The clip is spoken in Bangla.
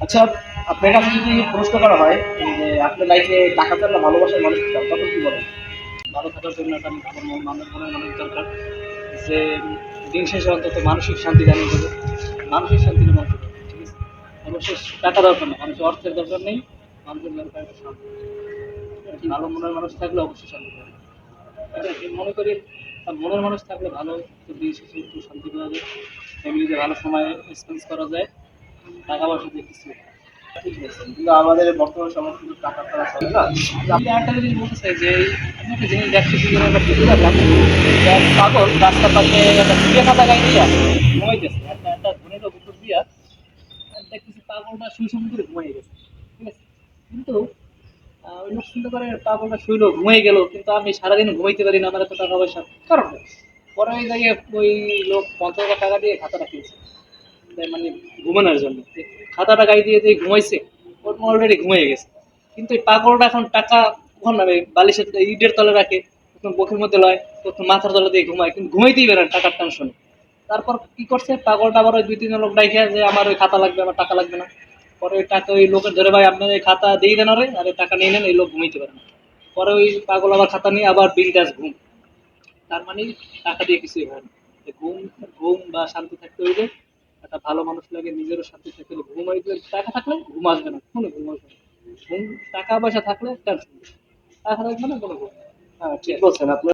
আচ্ছা, আপনার কাছে যদি প্রশ্ন করা হয় যে আপনার লাইফে টাকা চান না ভালোবাসার মানুষ চান, তখন কি বলেন? ভালো থাকার জন্য একটা ভালো মনের মানুষ দরকার, যে দিন শেষে অন্তত মানসিক শান্তি জানিয়ে দেবে। মানসিক শান্তির মধ্যে, ঠিক আছে, অবশ্যই টাকা দরকার না, মানুষের অর্থের দরকার নেই, মানুষের দরকার একটা শান্তি। ভালো মনের মানুষ থাকলে অবশ্যই শান্তি পাবে। এটা আমি মনে করি, আর মনের মানুষ থাকলে ভালো, একটু দিন শেষে একটু শান্তি পাওয়া যায়, ফ্যামিলিতে ভালো সময় স্পেন্ড করা যায়, টাকা পয়সা দিয়ে কিছু না। ঠিক বলছেন, কিন্তু আমাদের বর্তমান সমাজ কিন্তু টাকা ছাড়া চলে না। আমি আরেকটা জিনিস বলতে চাই যে আমি একটা জিনিস দেখতেছি যে একটা ভিডিও দেখলাম, যে এক পাগল রাস্তার পাশে একটা শুয়ে খাতা গায়ে দিয়া ঘুমাইতেছে, একটা একটা ধনের উপর দিয়া দেখতেছি পাগলটা শুয়ে শুয়ে করে ঘুমাই গেছে, ঠিক আছে। কিন্তু ওই লোক চিন্তা করে পাগলটা শুইলো ঘুমাই গেল, কিন্তু আমি সারাদিন ঘুমাইতে পারি না, আমার এত টাকা পয়সা কারণ নেই। পরে ওই জায়গায় ওই লোক 50,000 টাকা দিয়ে খাতাটা কিনছে, মানে ঘুমানোর জন্য। খাতাটা গায়ে দিয়ে যে ঘুমাইছে, ওর অলরেডি ঘুমিয়ে গেছে। কিন্তু এই পাগলটা এখন টাকা কখন নামে বালিশের ইটের তলে রাখে, প্রথম বুকের মধ্যে লয়, প্রথম মাথার তলে দিয়ে ঘুমায়, কিন্তু ঘুমাইতেই পারে না টাকার টেনশনে। তারপর কি করছে পাগলটা, আবার ওই 2-3 জন লোক ডাইকে যে আমার ওই খাতা লাগবে, আমার টাকা লাগবে না। পরে ওই টাকা ওই লোকের ধরে, ভাই আপনার এই খাতা দিয়ে দেন, আরে আরে টাকা নিয়ে নেন, এই লোক ঘুমাইতে পারে না। পরে ওই পাগল আবার খাতা নিয়ে আবার বিন্দাস ঘুম। তার মানে টাকা দিয়ে কিছুই হয় না। ঘুম, ঘুম বা শান্তি থাকতে হইলে একটা ভালো মানুষ লাগে, নিজেরও শান্তি থাকতে হলে ঘুম আসবে। টাকা থাকলে ঘুম আসবে না, কোনো ঘুম আসবে না। ঘুম, টাকা পয়সা থাকলে টেনশন, টাকা থাকবে না কোনো ঘুম। হ্যাঁ, ঠিক ঠিক আছে। বলছেন আপনি।